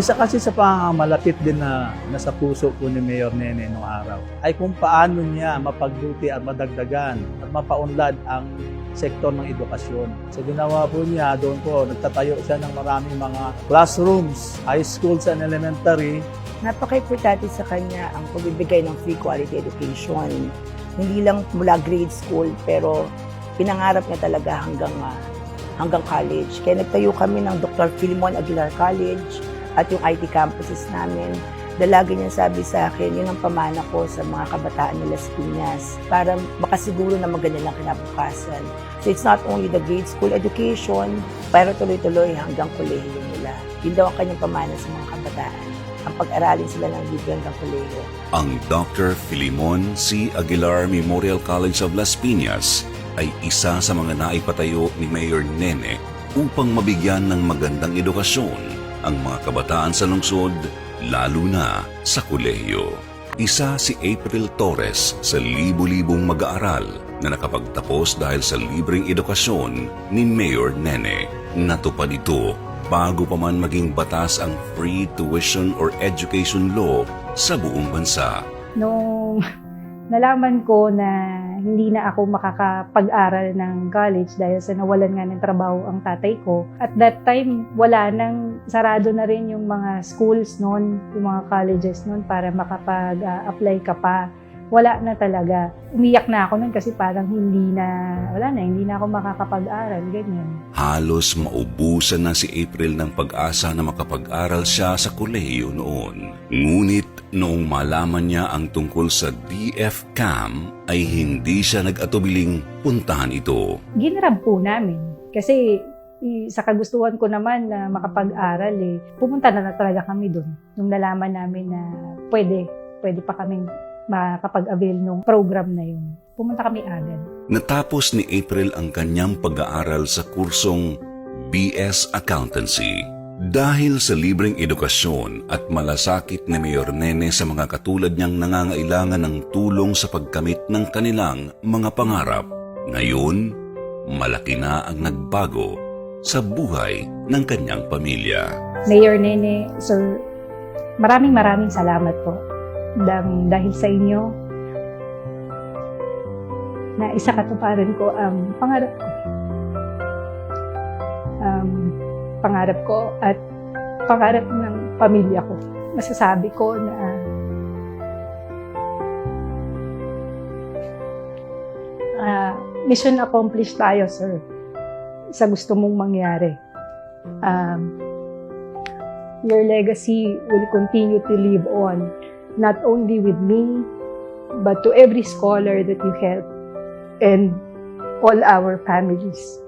Isa kasi sa malapit din na nasa puso po ni Mayor Nene noong araw ay kung paano niya mapagbuti at madagdagan at mapaunlad ang sektor ng edukasyon. Sa ginawa po niya, doon po, nagtatayo siya ng maraming mga classrooms, high schools and elementary. Napaka-importante sa kanya ang pagbibigay ng free quality education. Hindi lang mula grade school, pero pinangarap niya talaga hanggang college. Kaya nagtayo kami ng Dr. Filimon Aguilar College at yung IT campuses namin. Lagi niya sabi sa akin, yun ang pamana ko sa mga kabataan ng Las Piñas para makasiguro na maganda lang kinabukasan. So it's not only the grade school education, pero tuloy-tuloy hanggang kolehiyo nila. Yun daw ang kanyang pamana sa mga kabataan. Ang pag-aralin sila ng libre hanggang kolehiyo. Ang Dr. Filimon C. Aguilar Memorial College of Las Piñas ay isa sa mga naipatayo ni Mayor Nene upang mabigyan ng magandang edukasyon ang mga kabataan sa lungsod, lalo na sa kolehiyo. Isa si April Torres sa libu-libong mag-aaral na nakapagtapos dahil sa libreng edukasyon ni Mayor Nene. Natupad ito bago pa man maging batas ang free tuition or education law sa buong bansa. Nung nalaman ko na hindi na ako makakapag-aral ng college dahil sa nawalan nga ng trabaho ang tatay ko. At that time, wala nang, sarado na rin yung mga schools noon, yung mga colleges noon para makapag-apply ka pa. Wala na talaga. Umiyak na ako noon kasi parang hindi na ako makakapag-aral, ganyan. Halos maubusan na si April ng pag-asa na makapag-aral siya sa kolehiyo noon. Ngunit noong malaman niya ang tungkol sa DF-CAM ay hindi siya nag-atubiling puntahan ito. Ginrab po namin kasi sa kagustuhan ko naman na makapag-aral pumunta na talaga kami doon. Nung nalaman namin na pwede pa kaming makapag-avail ng program na yun. Pumunta kami agad. Natapos ni April ang kanyang pag-aaral sa kursong BS Accountancy. Dahil sa libreng edukasyon at malasakit ni Mayor Nene sa mga katulad niyang nangangailangan ng tulong sa pagkamit ng kanilang mga pangarap, ngayon, malaki na ang nagbago sa buhay ng kanyang pamilya. Mayor Nene, Sir, maraming salamat po. Dahil sa inyo, na isa katuparan ko ang pangarap ko. Pangarap ko at pangarap ng pamilya ko. Masasabi ko na mission accomplished tayo, sir, sa gusto mong mangyari. Your legacy will continue to live on, not only with me, but to every scholar that you help and all our families.